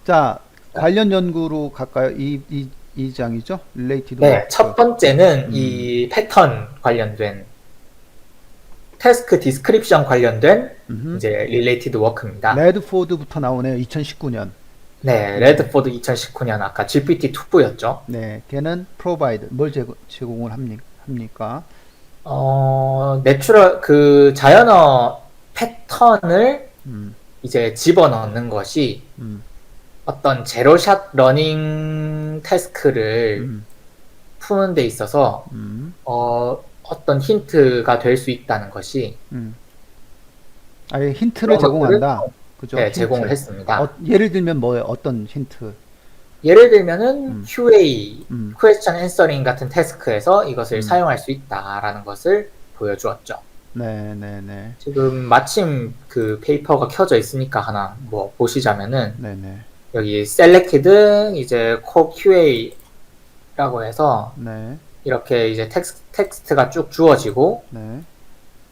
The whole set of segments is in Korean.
자, 관련 연구로 갈까요? 이 장이죠? Related 네, 첫 Work. 번째는 음, 이 패턴 관련된 태스크 디스크립션 관련된 음흠. 이제 related work입니다. 레드포드부터 나오네요. 2019년. 네, 네. 레드포드 2019년 아까 GPT-2였죠. 네. 걔는 provide. 뭘 제공을 합니까? 내추럴 그 자연어 패턴을 음, 이제 집어넣는 것이 음, 어떤 제로샷 러닝 태스크를 음, 푸는 데 있어서 음, 어떤 힌트가 될 수 있다는 것이 음. 아예 힌트를 그런 것들을 제공한다. 그죠? 네, 제공을 힌트. 했습니다. 예를 들면 뭐예요? 어떤 힌트? 예를 들면은 음, QA, 음. Question Answering 같은 태스크에서 이것을 음. 사용할 수 있다라는 것을 보여주었죠. 네, 네, 네. 지금 마침 그 페이퍼가 켜져 있으니까 하나 뭐 보시자면은 네, 네. 여기 Selected 이제 Core QA라고 해서 네. 이렇게 이제 텍스트가 쭉 주어지고 네.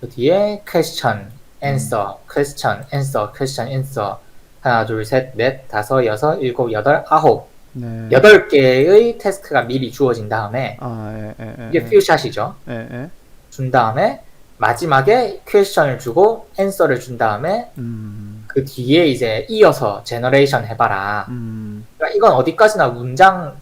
그 뒤에 Question, 음. Answer, Question, Answer, Question, Answer 하나, 둘, 셋, 넷, 다섯, 여섯, 일곱, 여덟, 아홉 네. 8개의 태스크가 미리 주어진 다음에 아, 이게 퓨샷이죠. 예. 준 다음에 마지막에 퀘스천을 주고 앤서를 준 다음에 음. 그 뒤에 이제 이어서 제너레이션 해봐라. 음. 그러니까 이건 어디까지나 문장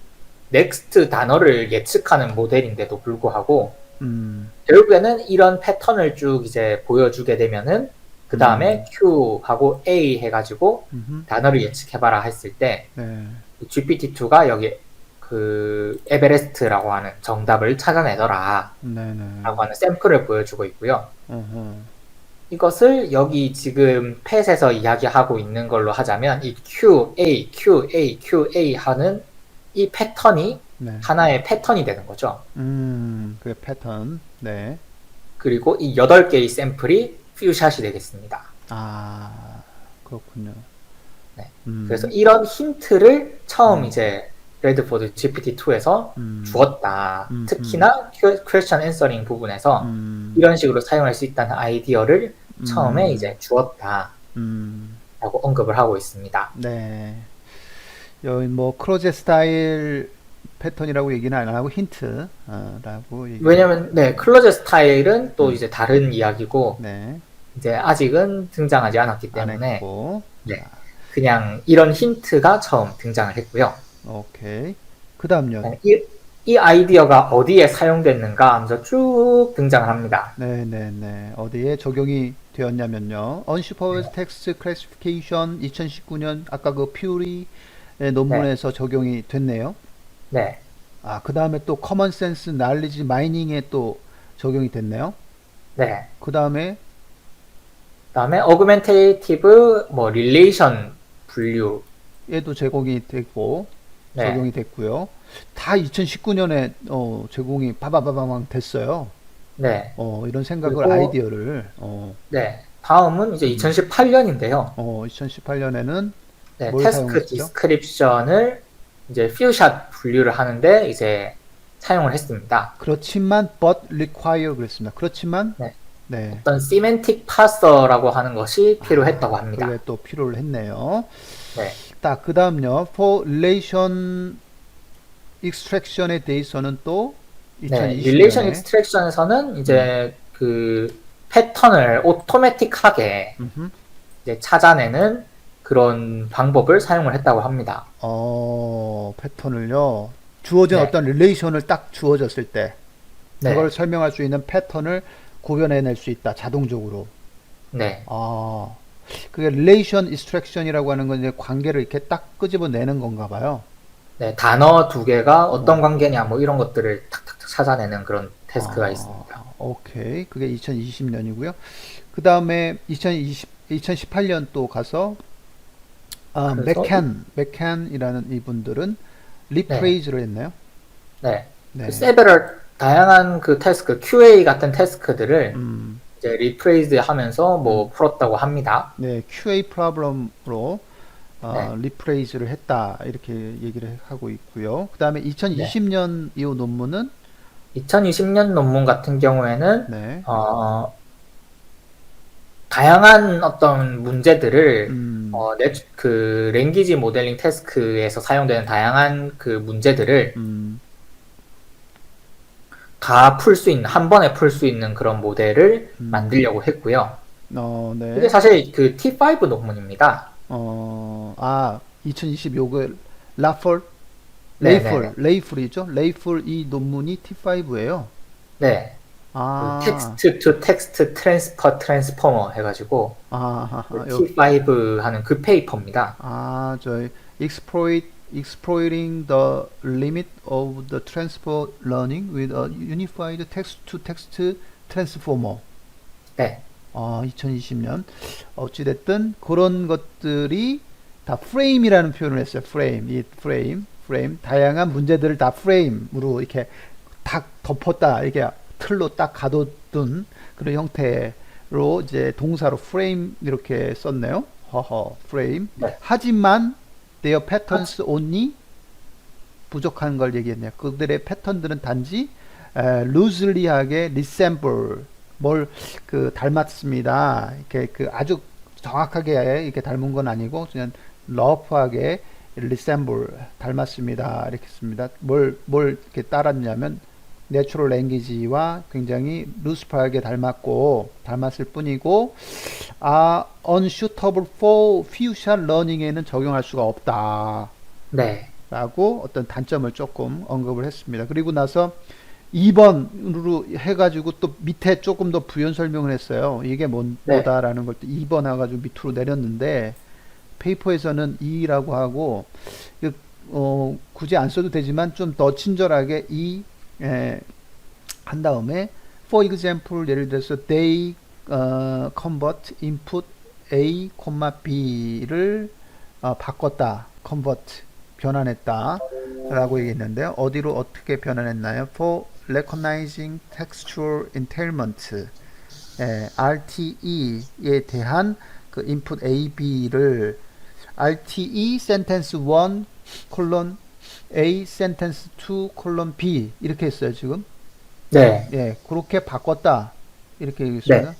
넥스트 단어를 예측하는 모델인데도 불구하고 음. 결국에는 이런 패턴을 쭉 이제 보여주게 되면은 그 다음에 Q하고 A 해가지고 음흠. 단어를 예측해봐라 했을 때 네. GPT-2가 여기 그 에베레스트라고 하는 정답을 찾아내더라 네, 네. 라고 하는 샘플을 보여주고 있고요. 어허. 이것을 여기 지금 펫에서 이야기하고 있는 걸로 하자면 이 QA, QA, QA 하는 이 패턴이 네. 하나의 패턴이 되는 거죠. 그게 패턴. 네. 그리고 이 8개의 샘플이 퓨샷이 되겠습니다. 아, 그렇군요. 네. 그래서 음. 이런 힌트를 처음 음. 이제 레드포드 GPT-2에서 음. 주었다. 특히나 퀘스천 앤서링 부분에서 음. 이런 식으로 사용할 수 있다는 아이디어를 처음에 음. 이제 주었다라고 음. 언급을 하고 있습니다. 네. 여기 뭐 크로제 스타일 패턴이라고 얘기는 안 하고 힌트라고 얘기를 왜냐면 네, 클로저 스타일은 또 음. 이제 다른 이야기고 네. 이제 아직은 등장하지 않았기 안 때문에 했고. 네, 자, 그냥 이런 힌트가 처음 등장을 했고요. 오케이. 그다음요. 네, 이 아이디어가 어디에 사용됐는가 하면서 쭉 등장을 합니다. 네네네. 어디에 적용이 되었냐면요. Unsupervised 네, Text Classification 2019년 아까 그 퓨리의 네, 논문에서 적용이 됐네요. 네, 아, 그 다음에 또 Common Sense Knowledge Mining에 또 적용이 됐네요. 네. 그 다음에 그다음에 어그멘테이티브 뭐 릴레이션 분류, 얘도 제공이 됐고 네, 적용이 됐고요. 다 2019년에 제공이 바바바바방 됐어요. 네. 이런 생각을 그리고 아이디어를 네, 다음은 이제 음, 2018년인데요. 2018년에는 네, 뭘 태스크 사용했죠? 디스크립션을 이제 퓨샷 분류를 하는데 이제 사용을 했습니다. 그렇지만 but require 그랬습니다. 그렇지만 네, 네. 어떤 시멘틱 파서라고 하는 것이 필요했다고 아, 그게 합니다. 또 필요를 했네요. 네, 딱 그다음요. For relation extraction에 대해서는 또 네, 릴레이션 2020년에 익스트랙션에서는 이제 그 패턴을 오토매틱하게 이제 찾아내는 그런 방법을 사용을 했다고 합니다. 패턴을요. 주어진 네, 어떤 릴레이션을 딱 주어졌을 때 그걸 네, 설명할 수 있는 패턴을 구별해낼 수 있다. 자동적으로. 네, 아, 그게 relation extraction이라고 하는 건 이제 관계를 이렇게 딱 끄집어내는 건가 봐요. 네, 단어 두 개가 어떤 어, 관계냐 뭐 이런 것들을 탁탁탁 찾아내는 그런 태스크가 있습니다. 오케이. 그게 2020년이고요. 그 다음에 2018년 또 가서, 그래서 맥캔이라는 이분들은 네, 리프레이즈를 했나요? 네, 그 네. 세베럴 다양한 그 태스크 QA 같은 태스크들을 음, 이제 리프레이즈 하면서 뭐 음. 풀었다고 합니다. 네. QA 프로블럼으로, 네, 리프레이즈를 했다. 이렇게 얘기를 하고 있고요. 그 다음에 네. 2020년 이 논문은, 2020년 논문 같은 경우에는 네. 다양한 어떤 문제들을 그 랭귀지 모델링 태스크에서 사용되는 다양한 그 문제들을 다 풀 수 있는, 한 번에 풀 수 있는 그런 모델을 만들려고 했고요. 네. 이게 사실 그 T5 논문입니다. 2020 요거 라폴 네네네. 레이풀이죠. 레이풀 이 논문이 T5예요. 네. 텍스트 투 텍스트 트랜스퍼 트랜스포머 해가지고 그 T5 하는 그 페이퍼입니다. 저희 exploiting the limit of the transfer learning with a unified text-to-text transformer. 네. 2020년 어찌됐든 그런 것들이 다 프레임이라는 표현을 했어요. 프레임 다양한 문제들을 다 프레임으로 이렇게 딱 덮었다, 이렇게 틀로 딱 가둬둔 그런 형태로 이제 동사로 프레임 이렇게 썼네요. 프레임. 네. 하지만 their patterns only 부족한 걸 얘기했네요. 그들의 패턴들은 단지 loosely하게 resemble 뭘 그 닮았습니다. 이렇게 그 아주 정확하게 이렇게 닮은 건 아니고 그냥 러프하게 resemble 닮았습니다. 이렇게 씁니다. 뭘 이렇게 따랐냐면 내추럴 랭귀지와 굉장히 루스프하게 닮았을 뿐이고 unsuitable for future learning에는 적용할 수가 없다. 네. 라고 어떤 단점을 조금 언급을 했습니다. 그리고 나서 2번으로 해가지고 또 밑에 조금 더 부연 설명을 했어요. 이게 뭐다라는 걸 또 2번 해가지고 밑으로 내렸는데 페이퍼에서는 2라고 하고 굳이 안 써도 되지만 좀 더 친절하게 한 다음에 for example 예를 들어서 they convert input A, B를 바꿨다. convert 변환했다 라고 얘기했는데요. 어디로 어떻게 변환했나요? for recognizing textual entailment RTE에 대한 그 input A, B를 RTE sentence 1 콜론 A sentence 2 콜론 B 이렇게 했어요 지금. 네. 예, 그렇게 바꿨다 이렇게 얘기했습니다. 네.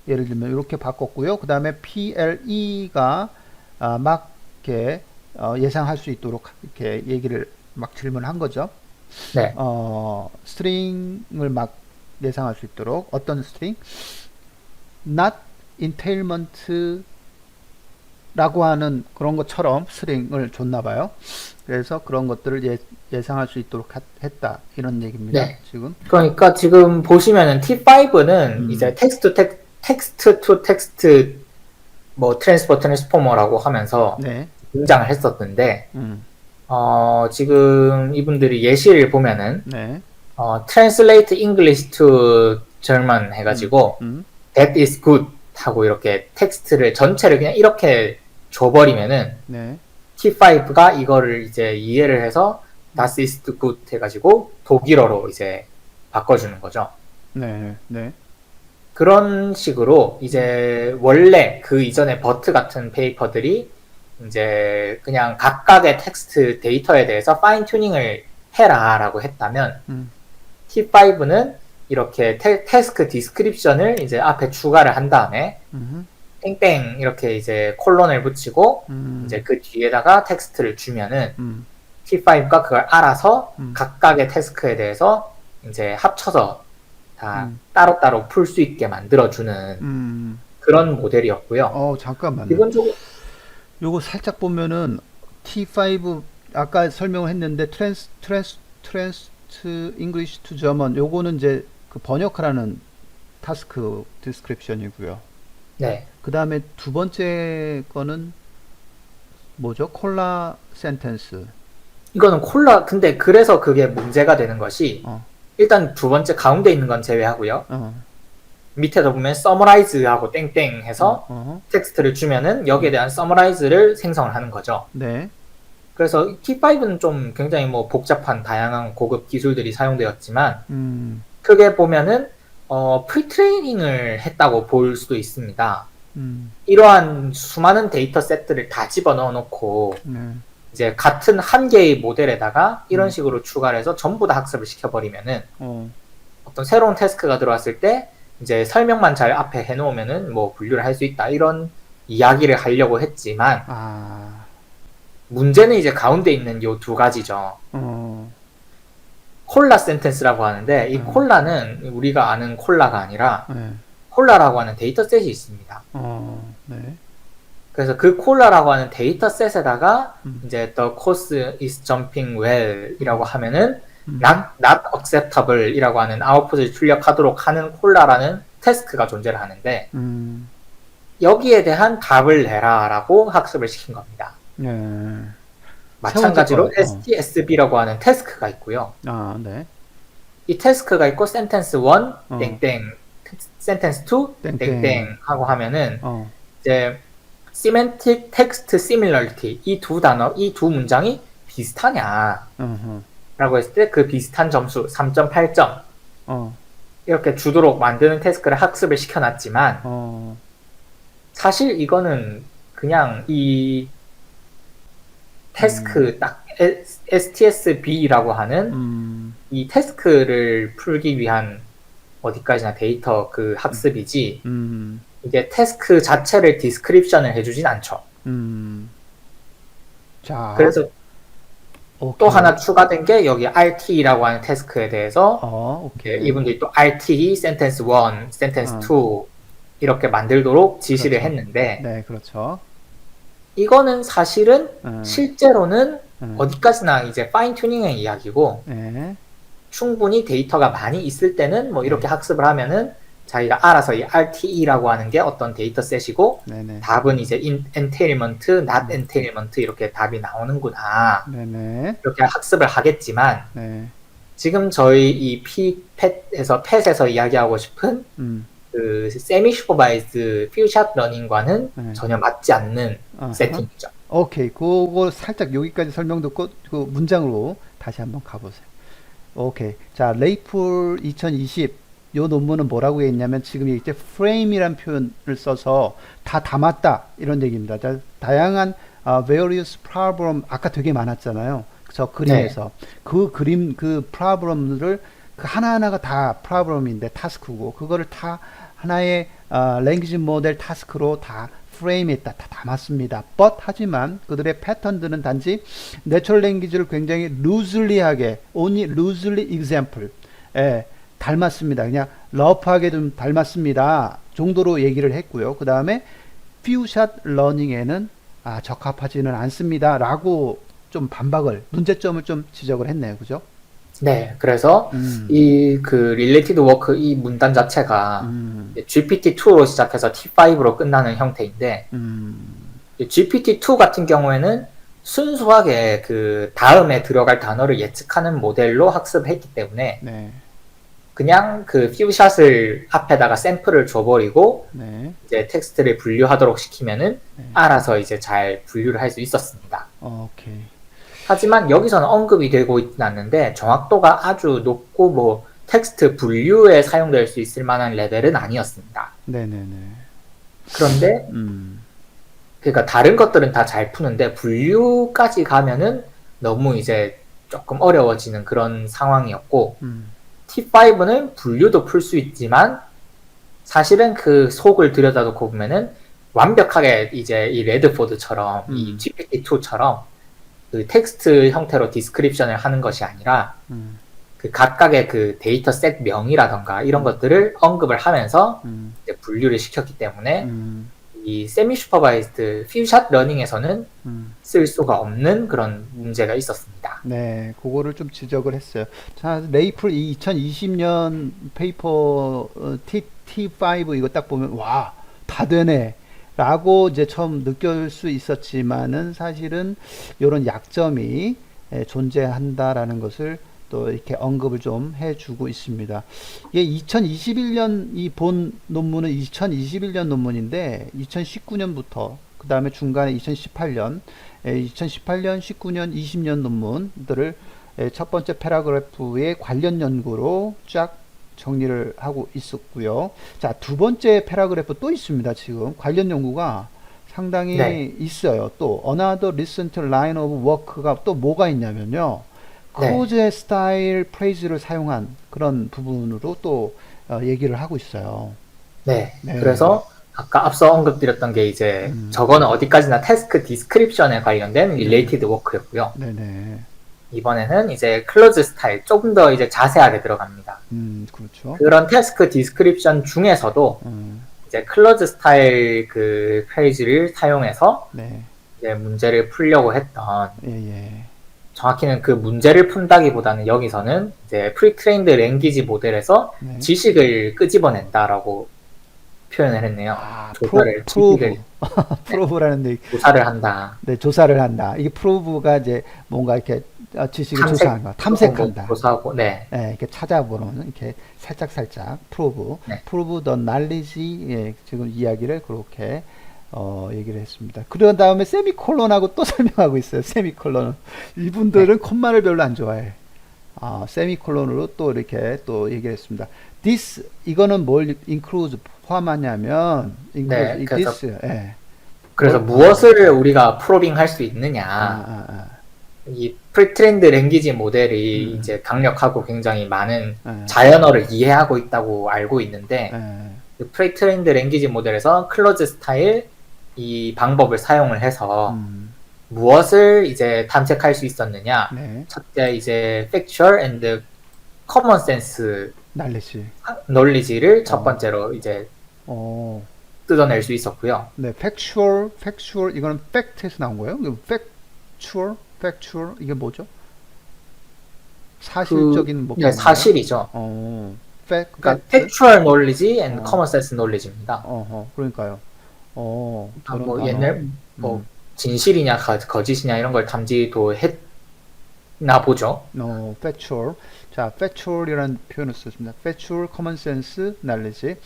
예를 들면 이렇게 바꿨고요. 그 다음에 PLE가 막 이렇게 예상할 수 있도록 이렇게 얘기를 막 질문한 거죠. 네. 스트링을 막 예상할 수 있도록 어떤 스트링? not entailment 라고 하는 그런 것처럼 스트링을 줬나 봐요. 그래서 그런 것들을 예상할 수 있도록 했다 이런 얘기입니다. 네. 지금. 그러니까 지금 보시면은 T5는 이제 텍스트 투 텍스트 뭐 트랜스퍼 트랜스포머라고 하면서 네. 등장을 했었는데 지금 이분들이 예시를 보면은 네. translate English to German 해가지고 that is good 하고 이렇게 텍스트를 전체를 그냥 이렇게 줘버리면은 네. T5가 이거를 이제 이해를 해서 das ist gut 해가지고 독일어로 이제 바꿔주는 거죠. 네. 네. 그런 식으로 이제 원래 그 이전에 버트 같은 페이퍼들이 이제 그냥 각각의 텍스트 데이터에 대해서 파인 튜닝을 해라 라고 했다면 T5는 이렇게 태스크 디스크립션을 이제 앞에 추가를 한 다음에 땡땡 이렇게 이제 콜론을 붙이고 이제 그 뒤에다가 텍스트를 주면은 T5가 그걸 알아서 각각의 태스크에 대해서 이제 합쳐서 다 따로따로 풀 수 있게 만들어주는 그런 모델이었고요. 잠깐만요. 기본적으로 요거 살짝 보면은 T5 아까 설명을 했는데 English to German 요거는 이제 그 번역하라는 타스크 디스크립션이고요. 네. 그 다음에 두 번째 거는 뭐죠? 콜라 센텐스. 이거는 근데 그래서 그게 문제가 되는 것이 일단 두 번째 가운데 있는 건 제외하고요. 밑에서 보면 summarize하고 땡땡 해서 텍스트를 주면은 여기에 대한 summarize를 생성을 하는 거죠. 네. 그래서 T5는 좀 굉장히 뭐 복잡한 다양한 고급 기술들이 사용되었지만 크게 보면은 프리트레이닝을 했다고 볼 수도 있습니다. 이러한 수많은 데이터 셋들을 다 집어넣어 놓고 이제 같은 한 개의 모델에다가 이런 식으로 추가를 해서 전부 다 학습을 시켜버리면은 어떤 새로운 태스크가 들어왔을 때 이제 설명만 잘 앞에 해놓으면은 뭐 분류를 할 수 있다 이런 이야기를 하려고 했지만 아, 문제는 이제 가운데 있는 요 두 가지죠. 어, 콜라 센텐스라고 하는데 이 어, 콜라는 우리가 아는 콜라가 아니라 네, 콜라라고 하는 데이터셋이 있습니다. 네, 그래서 그 콜라라고 하는 데이터셋에다가 음, 이제 the course is jumping well이라고 하면은 음, not acceptable이라고 하는 아웃풋을 출력하도록 하는 콜라라는 태스크가 존재를 하는데 음, 여기에 대한 답을 내라라고 학습을 시킨 겁니다. 네. 세 번째 마찬가지로 거, STSB라고 하는 태스크가 있고요. 아, 네, 이 태스크가 있고 sentence 1 어, 땡땡, sentence 2 땡땡, 땡땡 하고 하면은 어, 이제 semantic text similarity 이 두 단어, 이 두 문장이 비슷하냐라고 어허, 했을 때 그 비슷한 점수 3.8점 어, 이렇게 주도록 만드는 태스크를 학습을 시켜놨지만 어, 사실 이거는 그냥 이 태스크 딱 STSB라고 하는 음, 이 태스크를 풀기 위한 어디까지나 데이터 그 학습이지 음, 이게 태스크 자체를 디스크립션을 해주진 않죠. 음. 자, 그래서 또 오케이. 하나 추가된 게 여기 RT라고 하는 태스크에 대해서 오케이. 이분들이 또 RT, sentence 1, sentence 어. 2 이렇게 만들도록 지시를 그렇죠. 했는데 네, 그렇죠. 이거는 사실은 음, 실제로는 음, 어디까지나 이제 파인 튜닝의 이야기고 네, 충분히 데이터가 많이 있을 때는 뭐 이렇게 네. 학습을 하면은 자기가 알아서 이 RTE라고 하는 게 어떤 데이터셋이고 네네. 답은 이제 entailment, not entailment 이렇게 답이 나오는구나. 네네. 이렇게 학습을 하겠지만 네. 지금 저희 이 펫에서 이야기하고 싶은 음, 그 세미 슈퍼바이즈 퓨샷 러닝과는 네. 전혀 맞지 않는 아하. 세팅이죠. 오케이. 그거 살짝 여기까지 설명 듣고 그 문장으로 다시 한번 가보세요. 오케이. 자, 레이풀 2020 요 논문은 뭐라고 했냐면 지금 이제 frame이란 표현을 써서 다 담았다 이런 얘기입니다. 자, 다양한 various problem 아까 되게 많았잖아요. 저 그림에서 그 그림 그 problem들을 그 하나하나가 다 problem인데 타스크고 그거를 다 하나의 language 모델 타스크로 다 프레임에다 다 담았습니다. but 하지만 그들의 패턴들은 단지 내추럴 랭귀지를 굉장히 loosely하게 only loosely example 닮았습니다. 그냥 러프하게 좀 닮았습니다. 정도로 얘기를 했고요. 그 다음에 few-shot learning에는 적합하지는 않습니다. 라고 좀 반박을 문제점을 좀 지적을 했네요. 그죠? 네, 그래서 이 그 related work 이 문단 자체가 GPT-2로 시작해서 T5로 끝나는 형태인데 GPT-2 같은 경우에는 순수하게 그 다음에 들어갈 단어를 예측하는 모델로 학습했기 때문에 네. 그냥 그 퓨샷을 앞에다가 샘플을 줘버리고 네. 이제 텍스트를 분류하도록 시키면은 네. 알아서 이제 잘 분류를 할 수 있었습니다. 오케이. 하지만 여기서는 언급이 되고 있진 않는데 정확도가 아주 높고 뭐 텍스트 분류에 사용될 수 있을 만한 레벨은 아니었습니다. 네네네. 그런데 그러니까 다른 것들은 다 잘 푸는데 분류까지 가면은 너무 이제 조금 어려워지는 그런 상황이었고 T5는 분류도 풀 수 있지만 사실은 그 속을 들여다놓고 보면은 완벽하게 이제 이 레드포드처럼 이 GPT-2처럼 그 텍스트 형태로 디스크립션을 하는 것이 아니라 그 각각의 그 데이터셋 명이라던가 이런 것들을 언급을 하면서 이제 분류를 시켰기 때문에 이 세미 슈퍼바이즈드 퓨샷 러닝에서는 쓸 수가 없는 그런 문제가 있었습니다. 네, 그거를 좀 지적을 했어요. 자, 레이플 2020년 페이퍼 T5 이거 딱 보면 와, 다 되네. 라고 이제 처음 느낄 수 있었지만은 사실은 이런 약점이 존재한다라는 것을 또 이렇게 언급을 좀 해주고 있습니다. 이게 2021년 이 본 논문은 2021년 논문인데 2019년부터 그 다음에 중간에 2018년, 19년, 20년 논문들을 첫 번째 패러그래프의 관련 연구로 쫙 정리를 하고 있었고요. 자, 두 번째 패러그래프 또 있습니다. 지금 관련 연구가 상당히 있어요. 또 another recent line of work가 또 뭐가 있냐면요. 크로제 스타일 프레이즈를 사용한 그런 부분으로 또 얘기를 하고 있어요. 네. 그래서 아까 앞서 언급드렸던 게 이제 저거는 어디까지나 태스크 디스크립션에 관련된 릴레이티드 워크였고요. 네네. 이번에는 이제 클로즈 스타일 조금 더 이제 자세하게 들어갑니다. 그렇죠. 그런 태스크 디스크립션 중에서도 이제 클로즈 스타일 그 페이지를 사용해서 네. 이제 문제를 풀려고 했던, 예. 정확히는 그 문제를 푼다기보다는 여기서는 이제 프리트레인드 랭귀지 모델에서 네. 지식을 끄집어낸다라고 표현을 했네요. 조사를, 프로브. 프로브라는데, 조사를 한다. 네, 조사를 한다. 이게 프로브가 이제 뭔가 이렇게 지식을 조사하는 거, 탐색한다. 조사하고, 네. 네, 이렇게 찾아보는, 이렇게 살짝, 프로브. 네. 프로브 더 날리지, 예, 지금 이야기를 그렇게, 얘기를 했습니다. 그런 다음에 세미콜론하고 또 설명하고 있어요. 세미콜론은. 이분들은 콤마를 별로 안 좋아해. 세미콜론으로 또 이렇게 또 얘기를 했습니다. This, 이거는 뭘 includes, 포함하냐면, includes, 그래서- this, 예. 그래서 무엇을 우리가 프로빙 할 수 있느냐. 이 프리트레인드 랭귀지 모델이 이제 강력하고 굉장히 많은 자연어를 이해하고 있다고 알고 있는데, 그 프리트레인드 랭귀지 모델에서 클로즈 스타일 이 방법을 사용을 해서 무엇을 이제 탐색할 수 있었느냐. 네, 첫째 이제 factual and common sense 날리지. knowledge를 첫 번째로 이제 뜯어낼 수 있었고요. 네, factual, 이거는 fact에서 나온 거예요? 이거 factual, 이게 뭐죠? 사실적인 뭐 네, 사실이죠. 그러니까 factual knowledge and common sense knowledge입니다. 그러니까요. 뭐 저런 옛날 뭐 진실이냐 거짓이냐 이런 걸 탐지도 했나 보죠. factual. 자, factual이라는 표현을 썼습니다. factual, common sense, knowledge.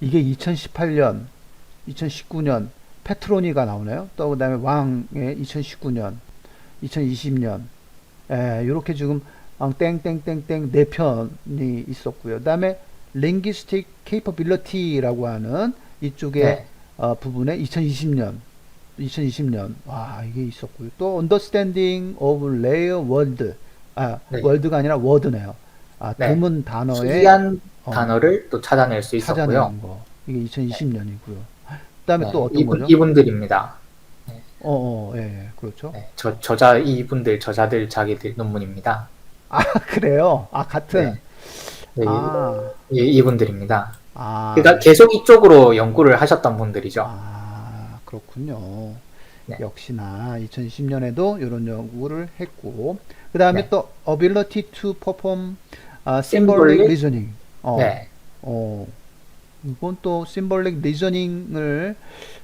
이게 2018년, 2019년 페트로니가 나오네요. 또 그다음에 왕의 2019년, 2020년. 이렇게 지금 땡땡땡땡 네 편이 있었고요. 그다음에 linguistic capability라고 하는 이쪽에 부분에 2020년. 와, 이게 있었고요. 또 understanding of rare word. word가 아니라 word네요. 드문 단어의 특이한 단어를 또 찾아낼 수 있었고요. 찾아내는 거. 이게 2020년이고요. 그다음에 또 어떤 거죠? 이분들입니다. 예, 그렇죠. 네, 저자들 자기들 논문입니다. 그래요? 같은. 네, 이분들입니다. 그러니까 네. 계속 이쪽으로 연구를 하셨던 분들이죠. 그렇군요. 네. 역시나 2020년에도 이런 연구를 했고, 그 다음에 또 ability to perform symbolic reasoning. 이건 또 symbolic reasoning을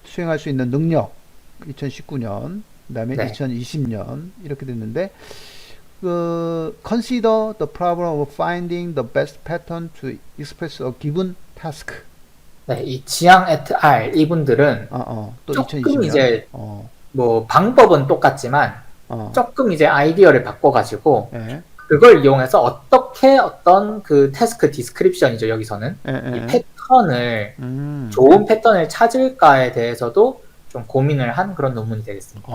수행할 수 있는 능력. 2019년, 그 다음에 2020년 이렇게 됐는데, consider the problem of finding the best pattern to express a given task. 네, 이 지앙 에트알 이분들은 또 조금 2020년. 이제 뭐 방법은 똑같지만 조금 이제 아이디어를 바꿔가지고 그걸 이용해서 어떻게 어떤 그 태스크 디스크립션이죠 여기서는 이 패턴을 좋은 패턴을 찾을까에 대해서도 좀 고민을 한 그런 논문이 되겠습니다.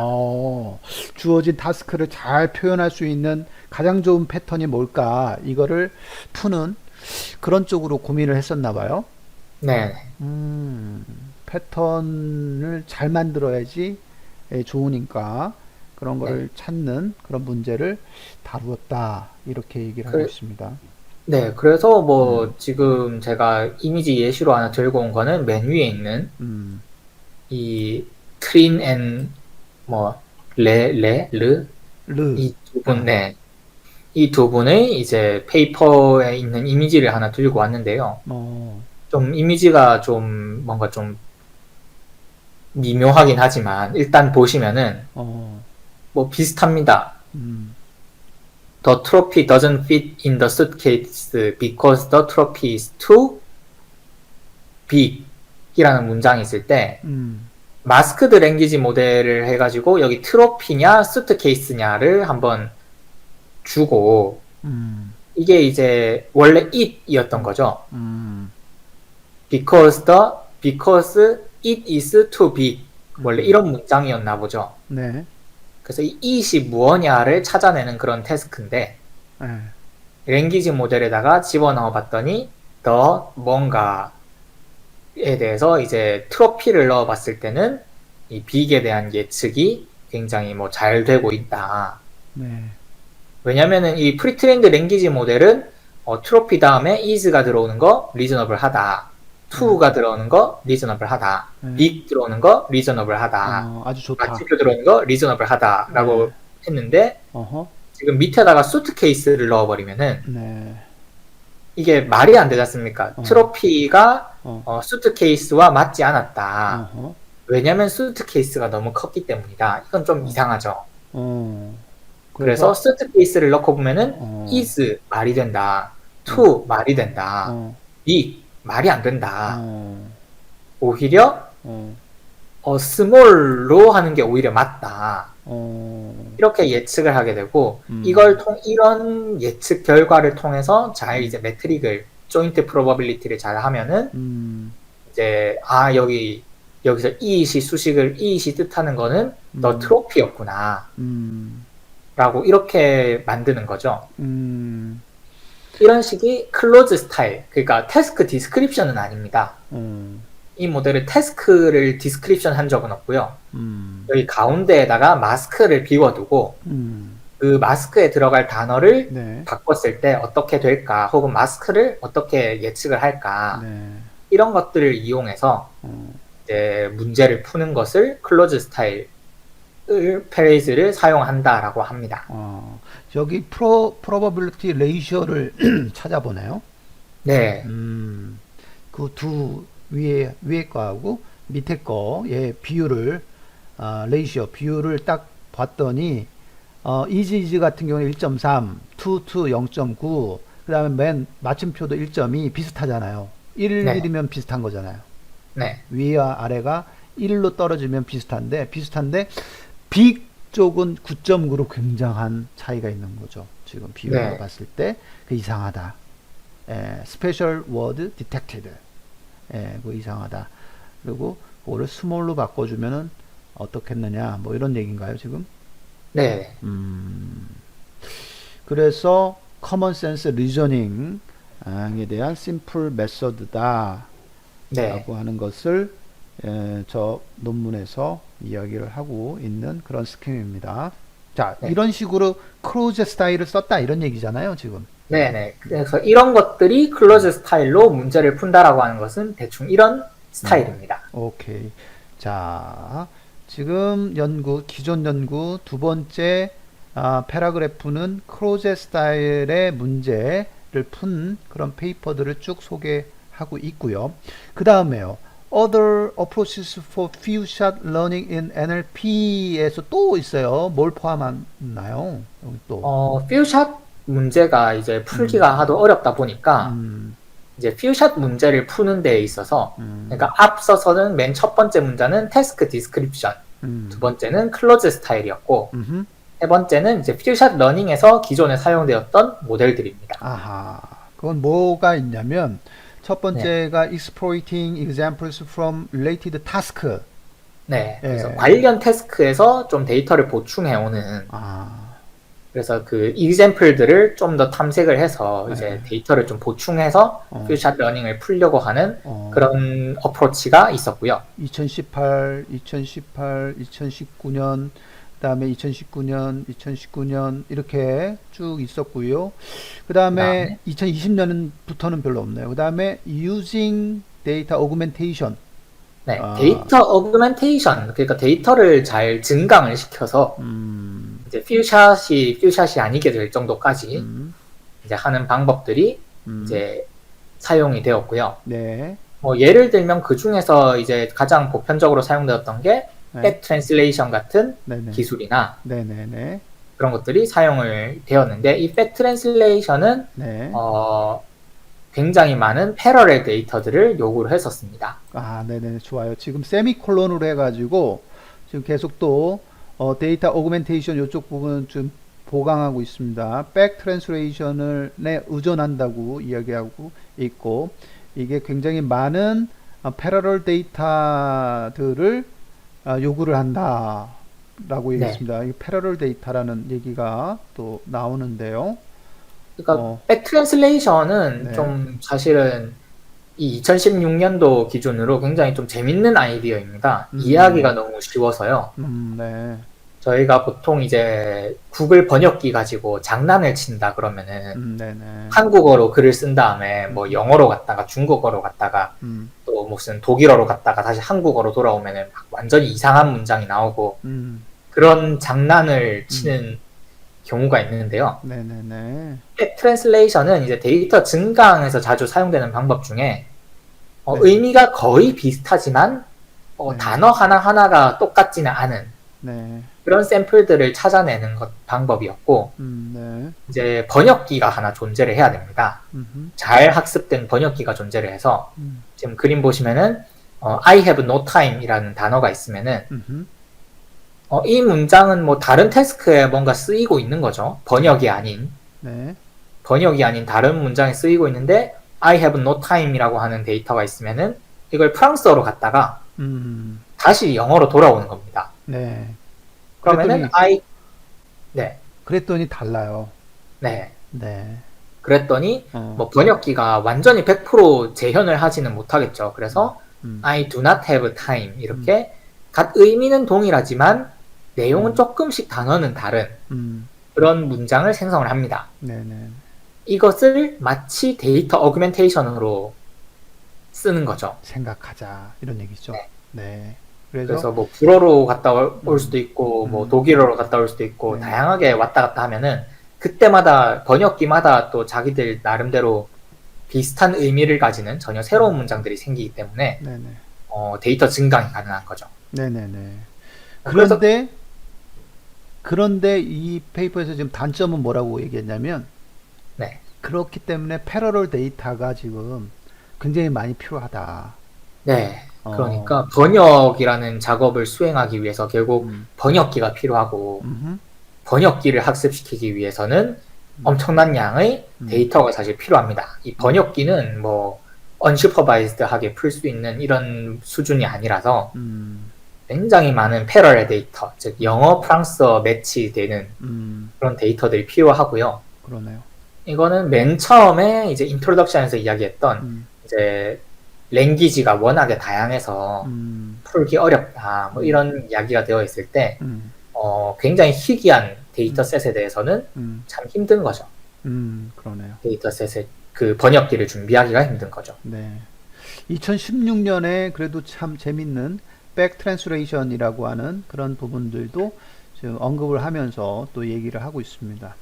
주어진 타스크를 잘 표현할 수 있는 가장 좋은 패턴이 뭘까 이거를 푸는 그런 쪽으로 고민을 했었나 봐요. 네. 패턴을 잘 만들어야지 좋으니까 그런 거를 찾는 그런 문제를 다루었다 이렇게 얘기를 하고 있습니다. 네, 그래서 뭐 지금 제가 이미지 예시로 하나 들고 온 거는 맨 위에 있는 이 트린 앤 뭐 르 이 두 분, 이 두 분의 이제 페이퍼에 있는 이미지를 하나 들고 왔는데요. 좀 이미지가 좀 뭔가 좀 미묘하긴 하지만 일단 보시면은 뭐 비슷합니다. The trophy doesn't fit in the suitcase because the trophy is too big 이라는 문장이 있을 때 마스크드 랭귀지 모델을 해가지고 여기 트로피냐 수트케이스냐를 한번 주고 이게 이제 원래 it이었던 거죠. because it is too big 원래 이런 문장이었나 보죠. 네. 그래서 이 it이 무엇냐를 찾아내는 그런 태스크인데 랭귀지 모델에다가 집어넣어 봤더니 더 뭔가 대해서 이제 트로피를 넣어봤을 때는 이 빅에 대한 예측이 굉장히 뭐 잘 되고 있다. 네. 왜냐면은 이 프리트레인드 랭귀지 모델은 트로피 다음에 is가 들어오는 거 리저너블 하다. to가 들어오는 거 리저너블 하다. 네. big 들어오는 거 리저너블 하다. 아주 좋다. 마치표 들어오는 거 리저너블 하다라고 네. 했는데 어허. 지금 밑에다가 수트케이스를 넣어버리면은 네. 이게 말이 안 되지 않습니까? 트로피가 어. 수트케이스와 맞지 않았다. 어허. 왜냐면 수트케이스가 너무 컸기 때문이다. 이건 좀 이상하죠. 어. 그래서 수트케이스를 넣고 보면은 어. is 말이 된다. to 말이 된다. 어. big 말이 안 된다. 어. 오히려 어. small로 하는 게 오히려 맞다. 어. 이렇게 예측을 하게 되고 음. 이런 예측 결과를 통해서 잘 이제 매트릭을 조인트 프로버빌리티를 잘 하면은 이제 여기서 이잇이 수식을 이잇이 뜻하는 거는 너 트로피였구나 라고 이렇게 만드는 거죠. 이런 식이 클로즈 스타일, 그러니까 태스크 디스크립션은 아닙니다. 이 모델은 태스크를 디스크립션 한 적은 없고요. 여기 가운데에다가 마스크를 비워두고 그 마스크에 들어갈 단어를 네. 바꿨을 때 어떻게 될까, 혹은 마스크를 어떻게 예측을 할까, 네. 이런 것들을 이용해서 이제 문제를 푸는 것을 클로즈 스타일 페레이즈를 사용한다라고 합니다. 여기 probability ratio를 찾아보네요. 네. 그 두 위에 거하고 밑에 거의 비율을 레이시오 비율을 딱 봤더니 이지 같은 경우는 1.3, 투 0.9, 그다음에 맨 맞춤표도 1.2 비슷하잖아요. 1이면 비슷한 거잖아요. 네. 위와 아래가 1로 떨어지면 비슷한데 빅 쪽은 9.9로 굉장한 차이가 있는 거죠. 지금 비율로 봤을 때 그 이상하다. 스페셜 워드 디텍티드. 그 이상하다. 그리고 그거를 스몰로 바꿔주면은 어떻겠느냐, 뭐 이런 얘기인가요 지금? 네. 그래서 커먼 센스 리저닝에 대한 심플 메서드다 라고 하는 것을 저 논문에서 이야기를 하고 있는 그런 스킴입니다. 자, 이런 식으로 클로즈 스타일을 썼다 이런 얘기잖아요 지금. 네네. 그래서 이런 것들이 클로즈 스타일로 문제를 푼다라고 하는 것은 대충 이런 스타일입니다. 오케이. 자, 지금 기존 연구 두 번째 패러그래프는 클로즈 스타일의 문제를 푼 그런 페이퍼들을 쭉 소개하고 있고요. 그 다음에요. Other approaches for few shot learning in NLP에서 또 있어요. 뭘 포함하나요? 여기 또. 퓨샷 문제가 이제 풀기가 하도 어렵다 보니까 이제 퓨샷 문제를 푸는 데에 있어서 그러니까 앞서서는 맨 첫 번째 문제는 태스크 디스크립션, 두 번째는 클로즈 스타일이었고 세 번째는 이제 퓨샷 러닝에서 기존에 사용되었던 모델들입니다. 아하, 그건 뭐가 있냐면 첫 번째가 exploiting examples from related task. 네, 그래서 관련 태스크에서 좀 데이터를 보충해오는. 그래서 그 example들을 좀 더 탐색을 해서 이제 데이터를 좀 보충해서 퓨샷 러닝을 풀려고 하는 그런 어프로치가 있었고요. 2018, 2019년, 그다음에 2019년 이렇게 쭉 있었고요. 그다음에 2020년부터는 별로 없네요. 그다음에 using data augmentation. 네, 데이터 어그멘테이션, 그러니까 데이터를 잘 증강을 시켜서 이제 퓨샷이 아니게 될 정도까지 이제 하는 방법들이 이제 사용이 되었고요. 네. 뭐 예를 들면 그 중에서 이제 가장 보편적으로 사용되었던 게 백 트랜슬레이션 같은 기술이나 그런 것들이 사용을 되었는데 이 백 트랜슬레이션은 굉장히 많은 패러렐 데이터들을 요구를 했었습니다. 네네, 좋아요. 지금 세미콜론으로 해가지고 지금 계속 또 데이터 오그멘테이션 이쪽 부분 좀 보강하고 있습니다. 백 트랜스레이션을 의존한다고 이야기하고 있고 이게 굉장히 많은 패러렐 데이터들을 요구를 한다라고 얘기했습니다. 이 패러렐 데이터라는 얘기가 또 나오는데요. 그러니까 백 트랜슬레이션은 좀 사실은 이 2016년도 기준으로 굉장히 좀 재밌는 아이디어입니다. 이해하기가 너무 쉬워서요. 네. 저희가 보통 이제 구글 번역기 가지고 장난을 친다 그러면은 네네. 한국어로 글을 쓴 다음에 뭐 영어로 갔다가 중국어로 갔다가 또 무슨 독일어로 갔다가 다시 한국어로 돌아오면은 막 완전히 이상한 문장이 나오고 그런 장난을 치는 경우가 있는데요. 네네네. 팩 트랜슬레이션은 이제 데이터 증강에서 자주 사용되는 방법 중에 네. 의미가 거의 비슷하지만 네. 단어 하나하나가 똑같지는 않은 네. 그런 샘플들을 찾아내는 방법이었고 네. 이제 번역기가 하나 존재를 해야 됩니다. 잘 학습된 번역기가 존재를 해서 지금 그림 보시면은 I have no time 이라는 단어가 있으면은 이 문장은 뭐 다른 태스크에 뭔가 쓰이고 있는 거죠. 번역이 아닌 네. 다른 문장에 쓰이고 있는데 I have no time이라고 하는 데이터가 있으면은 이걸 프랑스어로 갔다가 다시 영어로 돌아오는 겁니다. 네. 그러면은 그랬더니 달라요. 네. 네. 그랬더니 뭐 번역기가 완전히 100% 재현을 하지는 못하겠죠. 그래서 I do not have time 이렇게 의미는 동일하지만 내용은 조금씩 단어는 다른 그런 문장을 생성을 합니다. 네네. 이것을 마치 데이터 어그멘테이션으로 쓰는 거죠. 생각하자 이런 얘기죠. 네. 네. 그래서 뭐 불어로 갔다 올 수도 있고 뭐 독일어로 갔다 올 수도 있고 네. 다양하게 왔다 갔다 하면은 그때마다 번역기마다 또 자기들 나름대로 비슷한 의미를 가지는 전혀 새로운 문장들이 생기기 때문에 네네. 데이터 증강이 가능한 거죠. 네네네. 그래서 그런데 이 페이퍼에서 지금 단점은 뭐라고 얘기했냐면 네. 그렇기 때문에 패러럴 데이터가 지금 굉장히 많이 필요하다. 네. 그러니까 번역이라는 작업을 수행하기 위해서 결국 번역기가 필요하고 번역기를 학습시키기 위해서는 엄청난 양의 데이터가 사실 필요합니다. 이 번역기는 뭐 unsupervised하게 풀 수 있는 이런 수준이 아니라서 굉장히 많은 패러렐 데이터, 즉 영어, 프랑스어 매치되는 그런 데이터들이 필요하고요. 그러네요. 이거는 맨 처음에 이제 인트로덕션에서 이야기했던 이제 랭귀지가 워낙에 다양해서 풀기 어렵다 뭐 이런 이야기가 되어 있을 때 굉장히 희귀한 데이터셋에 대해서는 참 힘든 거죠. 그러네요. 데이터셋의 그 번역기를 준비하기가 힘든 거죠. 네. 2016년에 그래도 참 재밌는 백 트랜스레이션이라고 하는 그런 부분들도 지금 언급을 하면서 또 얘기를 하고 있습니다.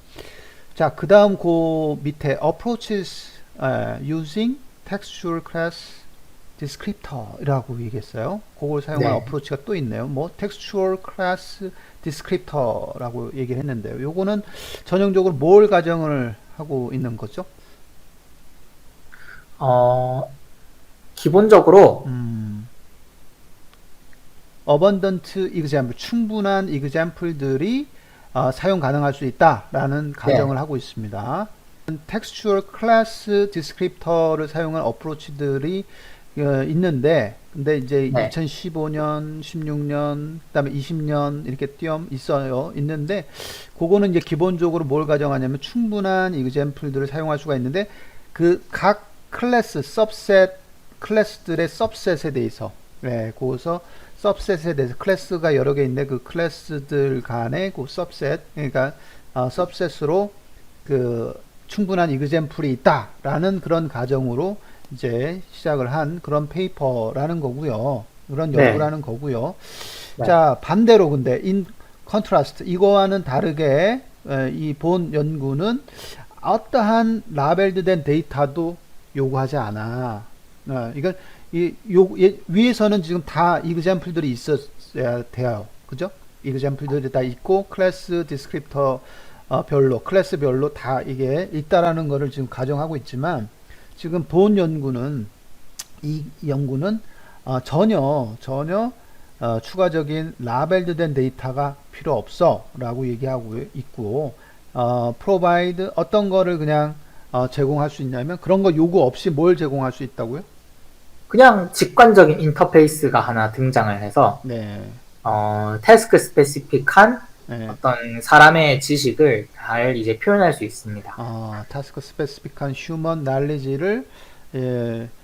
자, 그 다음 그 밑에 approaches using textual class descriptor이라고 얘기했어요. 그걸 사용한 어프로치가 또 있네요. 뭐 textual class descriptor라고 얘기를 했는데요. 요거는 전형적으로 뭘 가정을 하고 있는 거죠? 기본적으로 abundant example, 충분한 example들이 사용 가능할 수 있다라는 가정을 하고 있습니다. textual class descriptor를 사용한 어프로치들이 있는데, 근데 이제 2015년, 16년, 그다음에 20년 이렇게 있는데, 그거는 이제 기본적으로 뭘 가정하냐면 충분한 example들을 사용할 수가 있는데, 그 각 클래스, 클래스들의 subset에 대해서, 거기서 subset에 대해서 클래스가 여러 개 있는데 그 클래스들 간의 그 subset, 그러니까 subset으로 그 충분한 example이 있다라는 그런 가정으로 이제 시작을 한 그런 페이퍼라는 거고요. 그런 연구라는 거고요. 자, 반대로 근데 in contrast 이거와는 다르게 이 본 연구는 어떠한 라벨드된 데이터도 요구하지 않아. 이건 위에서는 지금 다 example들이 있어야 돼요. 그죠? example들이 다 있고 클래스 디스크립터 별로 클래스별로 다 이게 있다라는 거를 지금 가정하고 있지만 지금 본 연구는 이 연구는 전혀 추가적인 라벨드된 데이터가 필요 없어 라고 얘기하고 있고 provide 어떤 거를 그냥 제공할 수 있냐면 그런 거 요구 없이 뭘 제공할 수 있다고요? 그냥 직관적인 인터페이스가 하나 등장을 해서 태스크 스페시픽한 어떤 사람의 지식을 잘 이제 표현할 수 있습니다. 타스크 스페시픽한 휴먼 날리지를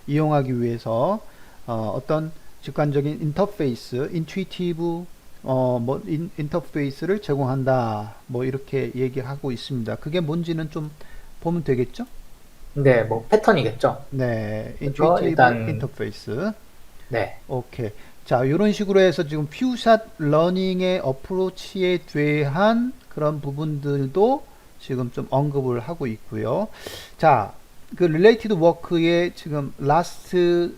이용하기 위해서 어떤 직관적인 인터페이스, 인투이티브 인터페이스를 제공한다. 뭐 이렇게 얘기하고 있습니다. 그게 뭔지는 좀 보면 되겠죠? 네, 뭐 패턴이겠죠. 네, 그래서 인투이티브 일단 인터페이스. 네, 오케이. 자, 이런 식으로 해서 지금 퓨샷 러닝의 어프로치에 대한 그런 부분들도 지금 좀 언급을 하고 있고요. 자, 그 related work의 지금 last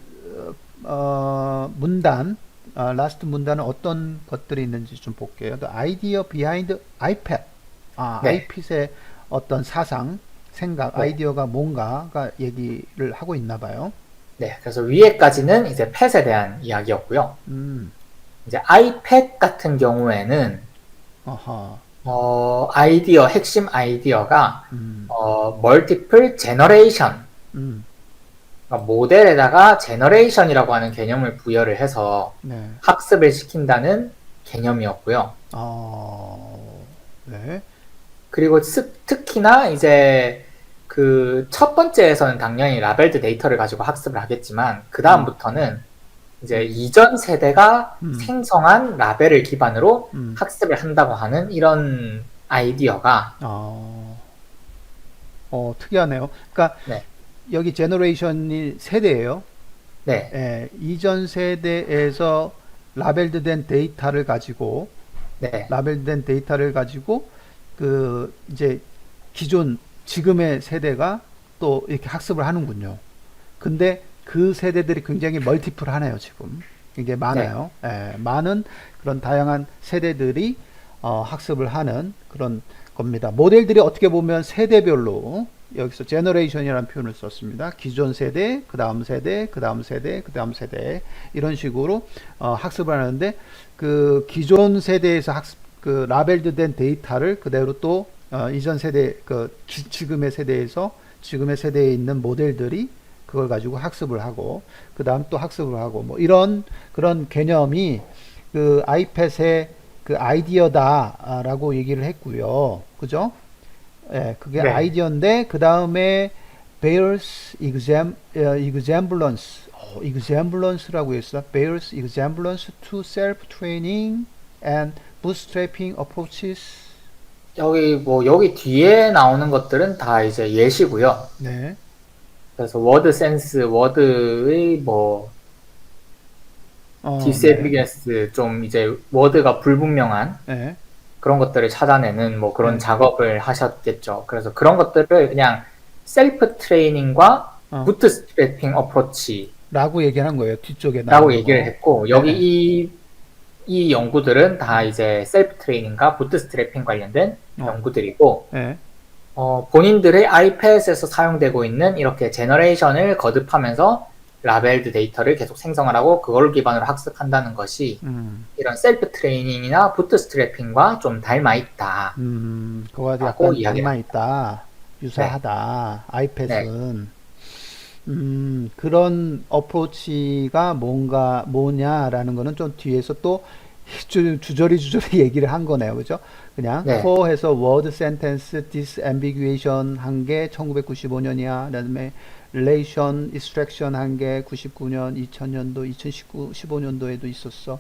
문단, last 문단은 어떤 것들이 있는지 좀 볼게요. The idea behind iPad. 네, iPad의 어떤 사상, 생각, 네, 아이디어가 뭔가가 얘기를 하고 있나 봐요. 네. 그래서 위에까지는 이제 펫에 대한 이야기였고요. 음, 이제 아이패드 같은 경우에는 아하, 아이디어 핵심 아이디어가 음, 멀티플 제너레이션 음. 그러니까 모델에다가 제너레이션이라고 하는 개념을 부여를 해서 네. 학습을 시킨다는 개념이었고요. 네. 그리고 특히나 이제 그 첫 번째에서는 당연히 라벨드 데이터를 가지고 학습을 하겠지만 그 음, 다음부터는 이제 이전 세대가 음, 생성한 라벨을 기반으로 음. 학습을 한다고 하는 이런 아이디어가 어, 특이하네요. 그러니까 네, 여기 제너레이션이 세대예요. 네, 예, 이전 세대에서 라벨드된 데이터를 가지고 네, 라벨된 데이터를 가지고 그 이제 기존 지금의 세대가 또 이렇게 학습을 하는군요. 근데 그 세대들이 굉장히 멀티플하네요, 지금. 굉장히 네, 많아요. 예, 많은 그런 다양한 세대들이 학습을 하는 그런 겁니다. 모델들이 어떻게 보면 세대별로 여기서 제너레이션이라는 표현을 썼습니다. 기존 세대, 그 다음 세대, 그 다음 세대, 그 다음 세대 이런 식으로 학습을 하는데 그 기존 세대에서 학습 그 라벨드된 데이터를 그대로 또 이전 세대 지금의 세대에서 지금의 세대에 있는 모델들이 그걸 가지고 학습을 하고 그 다음 또 학습을 하고 뭐 이런 그런 개념이 그 아이팻의 그 아이디어다라고 얘기를 했고요. 그죠? 예, 그게 네. 아이디어인데 그 다음에 bears examblance라고 했어. bears examplance to self-training and bootstrapping approaches. 여기 뒤에 나오는 것들은 다 이제 예시고요. 네. 그래서 워드 센스, 워드의 뭐 네. 디스애비게스 좀 이제 워드가 불분명한 네. 그런 것들을 찾아내는 뭐 그런 네. 작업을 하셨겠죠. 그래서 그런 것들을 그냥 셀프 트레이닝과 어, 부트스트래핑 어프로치라고 라고 얘기하는 거예요. 뒤쪽에 나오는 얘기를 거. 했고 예, 여기 예. 이 연구들은 다 이제 셀프 트레이닝과 부트스트래핑 관련된 어, 연구들이고 예. 본인들의 아이패드에서 사용되고 있는 이렇게 제너레이션을 거듭하면서 라벨드 데이터를 계속 생성을 하고 그걸 기반으로 학습한다는 것이 음, 이런 셀프 트레이닝이나 부트스트래핑과 좀 닮아 있다라고 그거와 약간 이야기를 닮아 합니다. 있다. 네, 유사하다. 네, 아이패드는. 그런 어프로치가 뭐냐라는 거는 좀 뒤에서 또 주저리 얘기를 한 거네요. 그죠? 그냥 네, for 해서 word sentence disambiguation 한 게 1995년이야. 그다음에 relation extraction 한 게 99년, 2000년도, 2019, 15년도에도 있었어.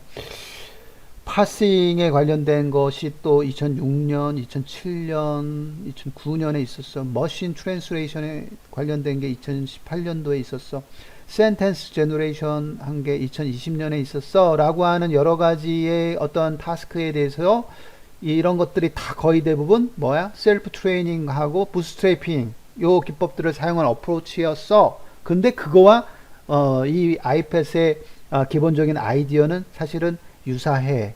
파싱에 관련된 것이 또 2006년, 2007년, 2009년에 있었어. 머신 트랜스레이션에 관련된 게 2018년도에 있었어. 센텐스 제너레이션 한 게 2020년에 있었어. 라고 하는 여러 가지의 어떤 타스크에 대해서 이런 것들이 다 거의 대부분 뭐야? 셀프 트레이닝하고 부스트래핑 요 기법들을 사용한 어프로치였어. 근데 그거와 이 아이패드의 기본적인 아이디어는 사실은 유사해.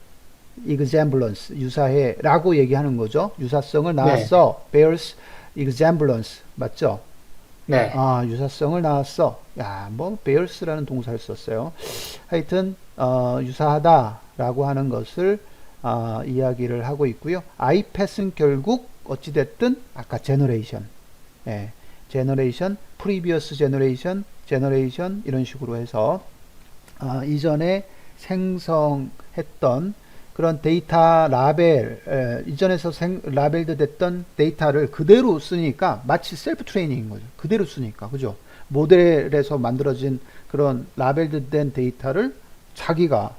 examplance, 유사해. 라고 얘기하는 거죠. 유사성을 네, 낳았어. bears examplance. 맞죠? 네, 유사성을 낳았어. 야, 뭐, bears라는 동사를 썼어요. 하여튼, 유사하다라고 하는 것을, 이야기를 하고 있고요. 아이패스는 결국, 어찌됐든, 아까 제너레이션. 예, 제너레이션, previous generation, generation, 이런 식으로 해서, 이전에 생성했던 그런 데이터 라벨, 이전에서 라벨드 됐던 데이터를 그대로 쓰니까 마치 셀프 트레이닝인 거죠. 그대로 쓰니까. 그죠? 모델에서 만들어진 그런 라벨된 데이터를 자기가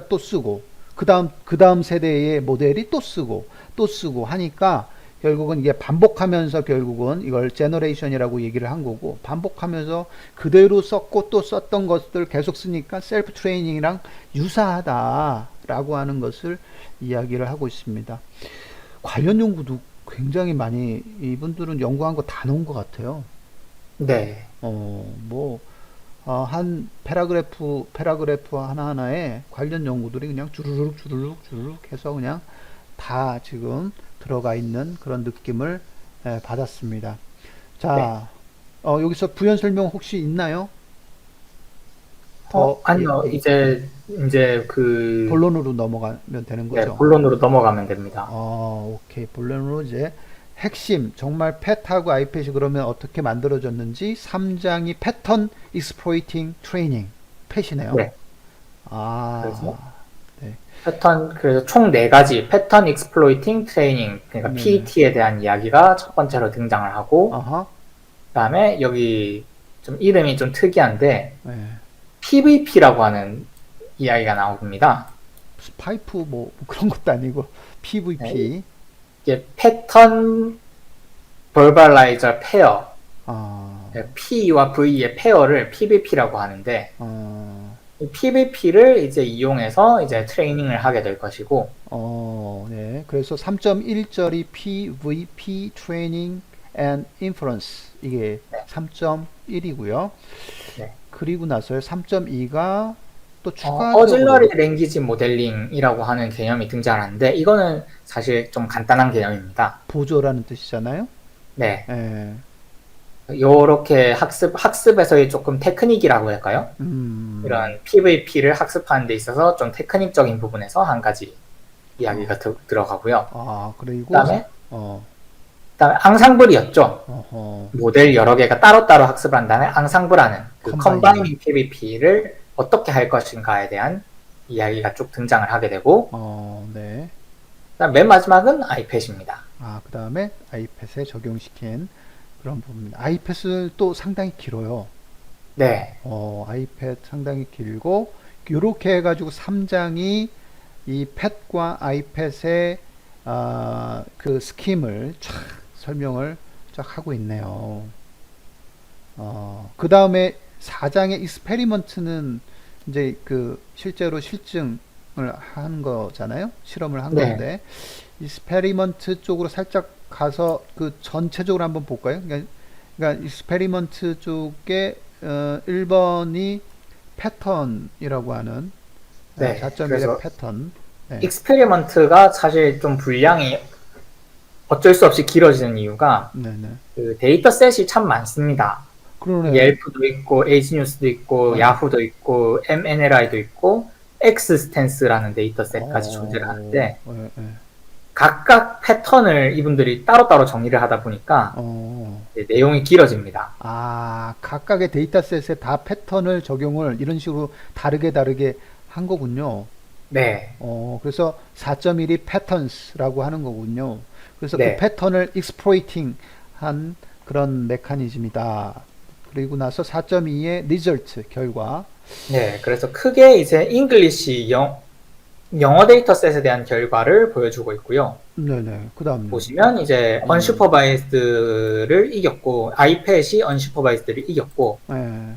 또 쓰고 그 다음 세대의 모델이 또 쓰고 하니까 결국은 이게 반복하면서 결국은 이걸 제너레이션이라고 얘기를 한 거고, 반복하면서 그대로 썼고 또 썼던 것들 계속 쓰니까 셀프 트레이닝이랑 유사하다라고 하는 것을 이야기를 하고 있습니다. 관련 연구도 굉장히 많이 이분들은 연구한 거 다 놓은 것 같아요. 네. 한 패러그래프 하나하나에 관련 연구들이 그냥 주르륵 해서 그냥 다 지금 들어가 있는 그런 느낌을 받았습니다. 네. 자, 여기서 부연 설명 혹시 있나요? 아니요. 이제 본론으로 넘어가면 되는 네, 거죠. 본론으로 넘어가면 됩니다. 오케이. 본론으로 이제 핵심, 정말 팻하고 아이팻이 그러면 어떻게 만들어졌는지 3장이 패턴 익스플로이팅 트레이닝 팻이네요. 네. 그래서 네. 그래서 총 4가지 패턴 익스플로이팅 트레이닝, 그러니까 네. PET에 대한 이야기가 첫 번째로 등장을 하고, 아하. 그다음에 여기 좀 이름이 좀 특이한데 네. PVP라고 하는 이야기가 나옵니다. 무슨 파이프 뭐 그런 것도 아니고 PVP. 이게 패턴 벌발라이저 페어, 아, P와 V의 페어를 PVP라고 하는데, 어, 이 PVP를 이제 이용해서 이제 트레이닝을 하게 될 것이고, 네. 그래서 3.1절이 PVP Training and Inference 이게 3.1이고요. 네. 그리고 나서 3.2가 또 추가적으로 어질러리 랭귀지 모델링이라고 하는 개념이 등장하는데, 이거는 사실 좀 간단한 개념입니다. 보조라는 뜻이잖아요. 네. 예. 요렇게 학습에서의 조금 테크닉이라고 할까요? 이런 PVP를 학습하는 데 있어서 좀 테크닉적인 부분에서 한 가지 이야기가 들어가고요. 그리고 그다음에 어, 앙상블이었죠. 어허, 모델 여러 개가 따로따로 학습을 한 다음에 앙상블하는 그 컴바이닝. 컴바이닝 PVP를 어떻게 할 것인가에 대한 이야기가 쭉 등장을 하게 되고, 네. 그다음 맨 마지막은 아이팻입니다. 그 다음에 아이팻에 적용시킨 그런 부분입니다. 아이팻은 또 상당히 길어요. 네. 아이팻 상당히 길고, 요렇게 해가지고 3장이 이 팻과 아이팻의 그 스킴을 쫙 설명을 쫙 하고 있네요. 그 다음에 4장의 익스페리먼트는 이제 그 실제로 실증을 한 거잖아요. 실험을 한 네. 건데, 익스페리먼트 쪽으로 살짝 가서 그 전체적으로 한번 볼까요? 그러니까 익스페리먼트 쪽에 1번이 패턴이라고 하는 네. 4.1의 그래서 패턴. 네. 익스페리먼트가 사실 좀 분량이 어쩔 수 없이 길어지는 이유가 네네. 그 데이터셋이 참 많습니다. 그러네요. 옐프도 있고 에이지뉴스도 있고 야후도 있고 MNLI도 있고 엑스스텐스라는 데이터셋까지 존재를 하는데 각각 패턴을 이분들이 따로따로 정리를 하다 보니까 내용이 길어집니다. 각각의 데이터셋에 다 패턴을 적용을 이런 식으로 다르게 한 거군요. 네. 그래서 4.1이 패턴스라고 하는 거군요. 그래서 네. 그 패턴을 익스플로이팅 한 그런 메커니즘이다. 그리고 나서 4.2의 리절트 결과. 네. 그래서 크게 이제 잉글리시 영어 데이터셋에 대한 결과를 보여주고 있고요. 네네. 그 다음 보시면 이제 언슈퍼바이스드를 이겼고 아이팻이 언슈퍼바이스드를 이겼고 네.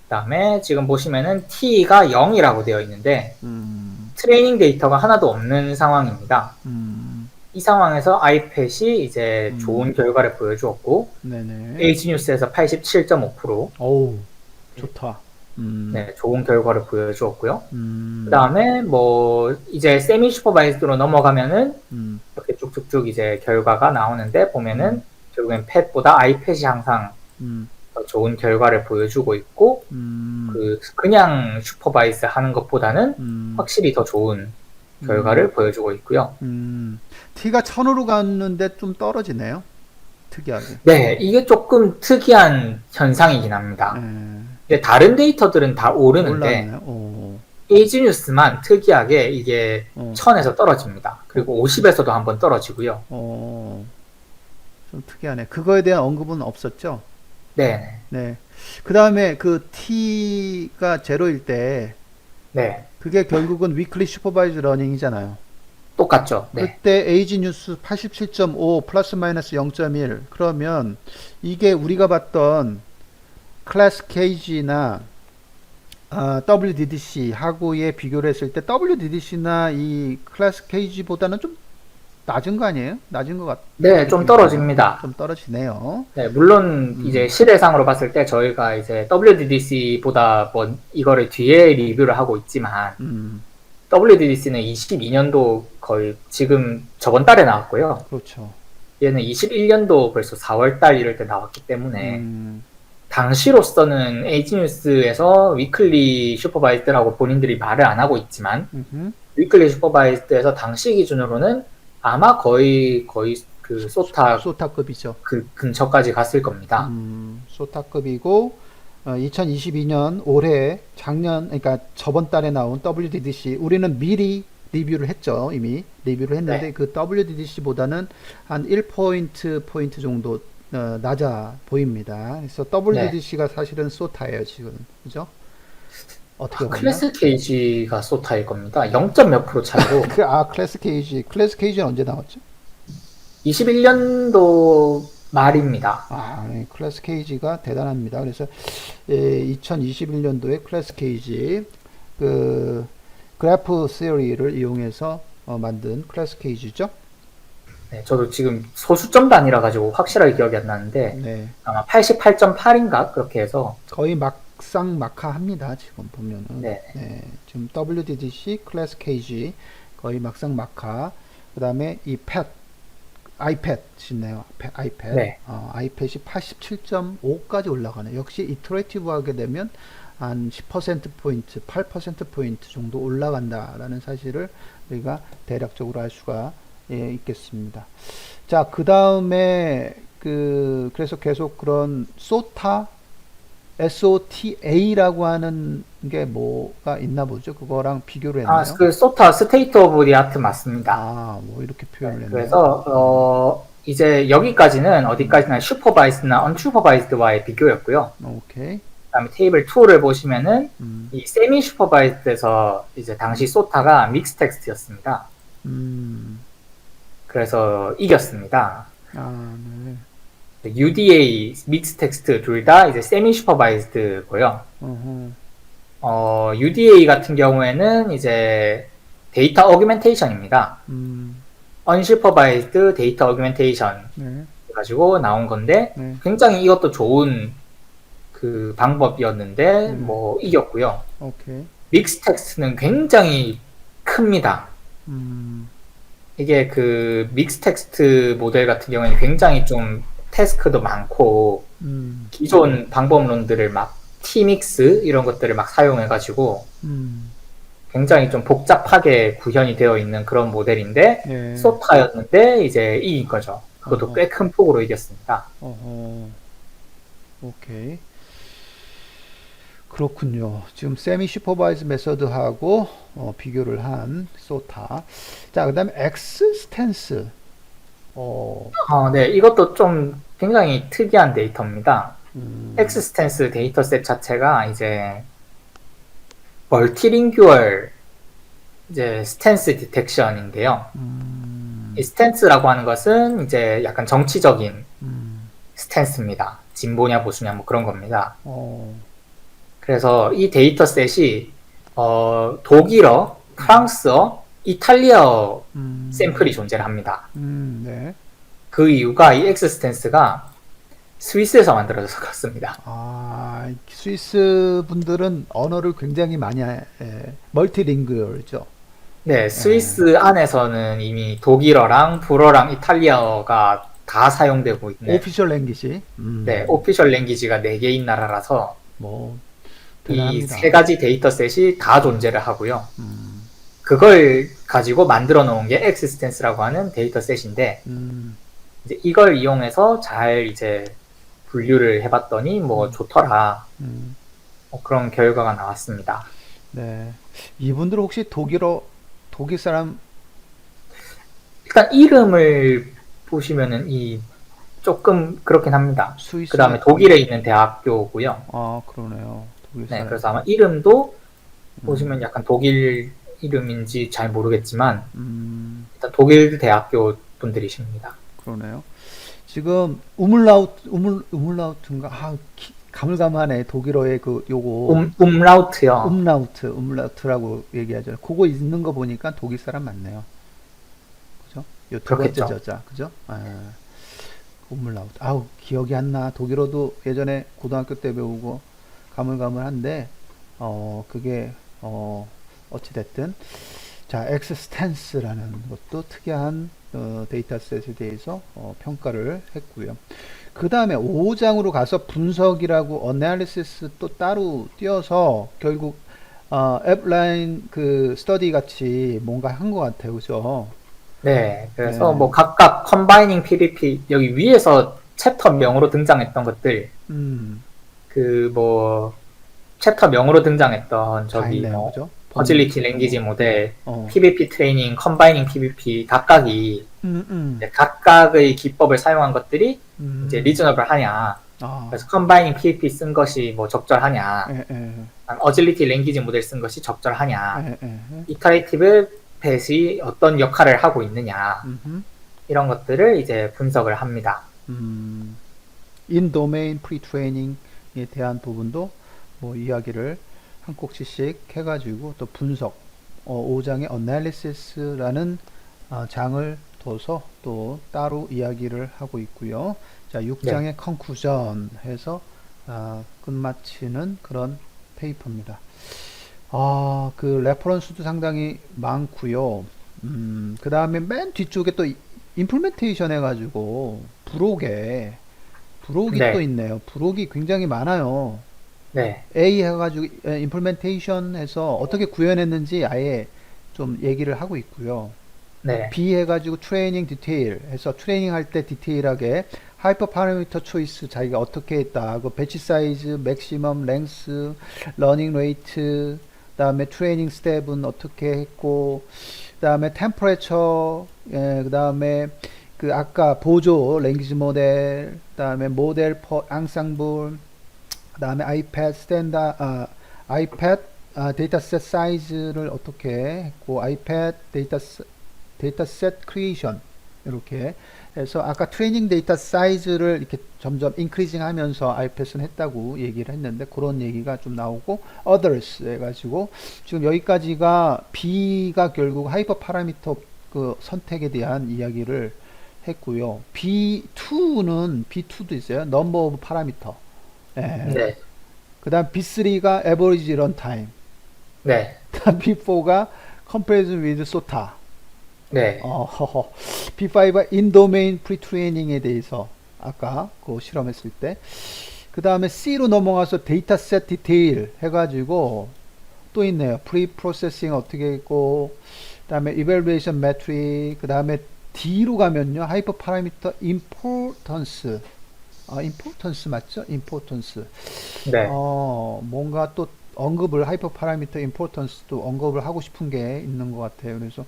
그다음에 지금 보시면은 T가 0이라고 되어 있는데 트레이닝 데이터가 하나도 없는 상황입니다. 이 상황에서 아이팻이 이제 좋은 결과를 보여주었고 네네. 에이지뉴스에서 87.5%. 어우, 좋다. 네, 좋은 결과를 보여주었고요. 그 다음에 뭐 이제 세미 슈퍼바이즈드로 넘어가면은 이렇게 쭉쭉쭉 이제 결과가 나오는데 보면은 결국엔 팻보다 아이팻이 항상 더 좋은 결과를 보여주고 있고 그냥 슈퍼바이즈 하는 것보다는 확실히 더 좋은 결과를 보여주고 있고요. T가 1000으로 갔는데 좀 떨어지네요. 특이하게. 네, 이게 조금 특이한 현상이긴 합니다. 근데 다른 데이터들은 다 오르는데 에이지뉴스만 특이하게 이게 1000에서 떨어집니다. 그리고 50에서도 한번 떨어지고요. 좀 특이하네. 그거에 대한 언급은 없었죠? 네, 네. 그 다음에 그 t가 제로일 때 네, 그게 결국은 위클리 슈퍼바이즈 러닝이잖아요. 똑같죠. 네, 그때 에이지 뉴스 87.5 플러스 마이너스 0.1 그러면 이게 우리가 봤던 클래스 케이지나 WDDC 하고의 비교를 했을 때 WDDC나 이 클래스 케이지보다는 좀 낮은 거 아니에요? 낮은 것 같은 네, 좀 느낌이 들어요. 떨어집니다. 좀 떨어지네요. 네, 물론 이제 음, 시대상으로 봤을 때 저희가 이제 WDDC보다 뭐 이거를 뒤에 리뷰를 하고 있지만 음, WDDC는 22년도 거의 지금 저번 달에 나왔고요. 그렇죠. 얘는 21년도 벌써 4월 달 이럴 때 나왔기 때문에 음, 당시로서는 에이지뉴스에서 위클리 슈퍼바이즈드라고 본인들이 말을 안 하고 있지만 음흠. 위클리 슈퍼바이즈드에서 당시 기준으로는 아마 거의 그 소타 소타급이죠. 그 근처까지 갔을 겁니다. 소타급이고 2022년 올해 작년 그러니까 저번 달에 나온 WDDC 우리는 미리 리뷰를 했죠. 이미 리뷰를 했는데 네, 그 WDDC보다는 한 1포인트 정도 낮아 보입니다. 그래서 네. WDDC가 사실은 소타예요, 지금. 그죠? 어떻게 보면. 클래스 케이지가 소타일 겁니다. 0. 몇 프로 차이로 클래스 케이지. 클래스 케이지는 언제 나왔죠? 21년도 말입니다. 네, 클래스 케이지가 대단합니다. 그래서 2021년도에 클래스 케이지 그 그래프 시어리를 이용해서 만든 클래스 케이지죠. 네, 저도 지금 소수점 단위라 가지고 확실하게 기억이 안 나는데 네, 아마 88.8인가 그렇게 해서 거의 막상 막하합니다. 지금 보면은 네, 네, 지금 WDDC 클래스 케이지 거의 막상 막하. 그다음에 이 아이패드 있네요. 아이패드. 네, 아이패드이 87.5까지 올라가네. 역시 이터레이티브 하게 되면 한 10%포인트, 8%포인트 정도 올라간다라는 사실을 우리가 대략적으로 알 수가 있겠습니다. 자, 그 다음에 그래서 계속 그런 SOTA라고 하는 게 뭐가 있나 보죠. 그거랑 비교를 했나요? 그 소타 스테이트 오브 디 아트 맞습니다. 뭐 이렇게 네, 표현을 했네요. 그래서 이제 여기까지는 어디까지나 슈퍼바이스드나 언슈퍼바이스드와의 비교였고요. 오케이. 그다음에 테이블 2를 보시면은 음, 이 세미 슈퍼바이스드에서 이제 당시 소타가 믹스 텍스트였습니다. 음, 그래서 이겼습니다. 네. UDA, 믹스 텍스트 둘 다 이제 세미 슈퍼바이스드고요. UDA 같은 경우에는 이제 데이터 어규멘테이션입니다. 언슈퍼바이스드 데이터 어규멘테이션 네, 가지고 나온 건데 네, 굉장히 이것도 좋은 그 방법이었는데 뭐 이겼고요. 오케이. 믹스 텍스트는 굉장히 큽니다. 음, 이게 그 믹스 텍스트 모델 같은 경우에는 굉장히 좀 태스크도 많고 기존 방법론들을 막 T믹스 이런 것들을 막 사용해가지고 굉장히 좀 복잡하게 구현이 되어 있는 그런 모델인데 네. 소타였는데 이제 이긴 거죠. 그것도 어허. 꽤 큰 폭으로 이겼습니다. 오케이. 그렇군요. 지금 세미 슈퍼바이즈 메서드하고 비교를 한 소타. 자, 그다음에 엑스 스탠스. 네, 이것도 좀 굉장히 특이한 데이터입니다. 음, 엑스스텐스 데이터셋 자체가 이제 멀티링규얼 이제 스탠스 디텍션인데요. 이 스탠스라고 하는 것은 이제 약간 정치적인 스탠스입니다. 진보냐 보수냐 뭐 그런 겁니다. 그래서 이 데이터셋이 독일어, 프랑스어, 이탈리아어 샘플이 존재를 합니다. 네. 그 이유가 이 엑스스텐스가 스위스에서 만들어져서 그렇습니다. 스위스 분들은 언어를 굉장히 많이 멀티링구얼이죠. 네, 스위스 안에서는 이미 독일어랑 불어랑 이탈리아어가 다 사용되고 있는 오피셜 랭귀지. 네, 오피셜 랭귀지가 4개인 나라라서 뭐 이 대단합니다. 3가지 데이터셋이 다 존재를 하고요. 그걸 가지고 만들어 놓은 게 엑시스텐스라고 하는 데이터셋인데 이제 이걸 이용해서 잘 이제 분류를 해봤더니 뭐 좋더라. 뭐 그런 결과가 나왔습니다. 네. 이분들 혹시 독일 사람? 일단 이름을 보시면은 조금 그렇긴 합니다. 스위스. 그 다음에 독일에 있는 대학교고요. 아, 그러네요. 독일 네, 사람. 그래서 아마 이름도 보시면 약간 독일 이름인지 잘 모르겠지만 일단 독일 대학교 분들이십니다. 그러네요. 지금 우물라우트인가? 가물가물하네. 독일어의 그 요거 umlaut요. umlaut라고 얘기하죠. 그거 있는 거 보니까 독일 사람 맞네요. 그죠? 요 두 번째 그렇겠죠. 저자, 그죠? umlaut. 아우, 기억이 안 나. 독일어도 예전에 고등학교 때 배우고 가물가물한데, 그게 어찌 됐든, 자, 엑스스텐스라는 것도 특이한 데이터셋에 대해서 평가를 했고요. 그 다음에 5장으로 가서 분석이라고 어나리시스 또 따로 띄어서 결국 앱라인 그 스터디 같이 뭔가 한 것 같아요. 그죠? 네, 그래서 네. 뭐 각각 컴바이닝 PVP 여기 위에서 챕터 명으로 등장했던 것들 음, 그 뭐 챕터 명으로 등장했던 다 저기 있네요. 뭐 그죠? 어질리티 랭귀지 모델, 어, PVP 트레이닝, 컴바이닝 PVP 각각이 음, 음, 이제 각각의 기법을 사용한 것들이 이제 음, 리저너블 하냐, 아, 그래서 컴바이닝 PVP 쓴 것이 뭐 적절하냐, 에, 어질리티 랭귀지 모델 쓴 것이 적절하냐, 에, 이터레이티브 펫이 어떤 역할을 하고 있느냐, 음흠, 이런 것들을 이제 분석을 합니다. 음, 인 도메인 프리트레이닝에 대한 부분도 뭐 이야기를 한 꼭지씩 해가지고 또 분석 5장의 analysis라는 장을 둬서 또 따로 이야기를 하고 있고요. 자, 6장의 conclusion 해서 끝마치는 그런 페이퍼입니다. 그 레퍼런스도 상당히 많고요. 그 다음에 맨 뒤쪽에 또 임플멘테이션 해가지고 부록이 또 네, 있네요. 부록이 굉장히 많아요. 네, A 해가지고 임플멘테이션 해서 어떻게 구현했는지 아예 좀 얘기를 하고 있고요. 네, B 해가지고 트레이닝 디테일 해서 트레이닝 할 때 디테일하게 하이퍼 파라미터 초이스 자기가 어떻게 했다. 그 배치 사이즈, 맥시멈, 랭스, 러닝 레이트, 그다음에 트레이닝 스텝은 어떻게 했고, 그다음에 템퍼레처, 그다음에 그 아까 보조 랭귀지 모델, 그다음에 모델 퍼 앙상블, 그다음에 아이패드 데이터셋 사이즈를 어떻게 했고, 아이패드 데이터셋 크리에이션 이렇게 해서 아까 트레이닝 데이터 사이즈를 이렇게 점점 인크리징 하면서 아이패드는 했다고 얘기를 했는데 그런 얘기가 좀 나오고 others 해가지고 지금 여기까지가 B가 결국 하이퍼 파라미터 그 선택에 대한 이야기를 했고요. B2도 있어요. 넘버 오브 파라미터. 네, 그 다음 B3가 average runtime. 네, 다음 B4가 comparison with SOTA. 네, B5가 인도메인 프리트레이닝에 대해서 아까 그 실험했을 때 그 다음에 C로 넘어가서 데이터셋 디테일 해가지고 또 있네요. 프리 프로세싱 어떻게 했고 그 다음에 이벨루에이션 매트릭 그 다음에 D로 가면요. 하이퍼 파라미터 임포턴스 임포턴스 맞죠? 임포턴스 네, 뭔가 또 언급을 하이퍼 파라미터 임포턴스도 언급을 하고 싶은 게 있는 것 같아요. 그래서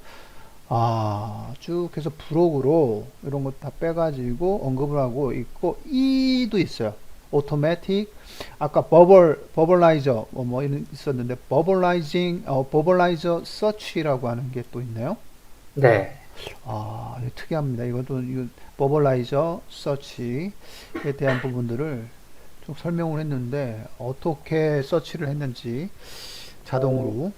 쭉 해서 부록으로 이런 거 다 빼가지고 언급을 하고 있고, E도 있어요. 오토매틱, 아까 버벌라이저, 뭐 있었는데, 버벌라이저 서치라고 하는 게 또 있네요. 네, 이거 특이합니다. 이거 버벌라이저 서치에 대한 부분들을 좀 설명을 했는데, 어떻게 서치를 했는지 자동으로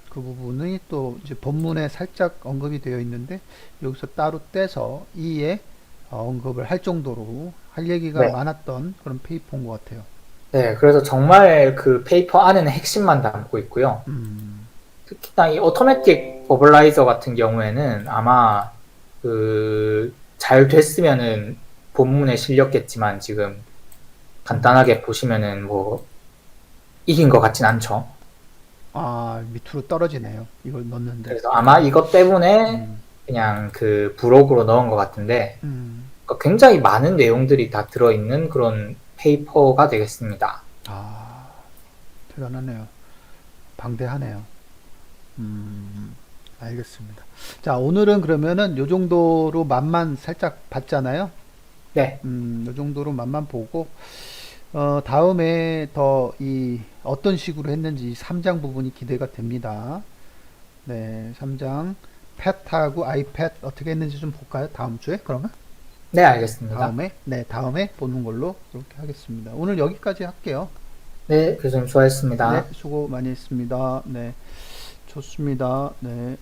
그 부분이 또 이제 본문에 살짝 언급이 되어 있는데 여기서 따로 떼서 이에 언급을 할 정도로 할 얘기가 네, 많았던 그런 페이퍼인 것 같아요. 네. 그래서 정말 그 페이퍼 안에는 핵심만 담고 있고요. 음, 특히나 이 오토매틱 버블라이저 같은 경우에는 아마 그 잘 됐으면은 본문에 실렸겠지만 지금 간단하게 보시면은 뭐 이긴 것 같진 않죠. 밑으로 떨어지네요. 이걸 넣는데. 그래서 아마 이것 때문에 음, 그냥 그 브록으로 넣은 것 같은데 음, 그러니까 굉장히 많은 내용들이 다 들어있는 그런 페이퍼가 되겠습니다. 아, 대단하네요. 방대하네요. 알겠습니다. 자, 오늘은 그러면은 요 정도로 맛만 살짝 봤잖아요. 네. 이 정도로 맛만 보고, 다음에 어떤 식으로 했는지 3장 부분이 기대가 됩니다. 네, 3장. 팻하고 아이팻 어떻게 했는지 좀 볼까요? 다음 주에, 그러면? 네, 알겠습니다. 다음에 보는 걸로 그렇게 하겠습니다. 오늘 여기까지 할게요. 네, 교수님 네, 수고하셨습니다. 수고 많이 했습니다. 네, 좋습니다. 네,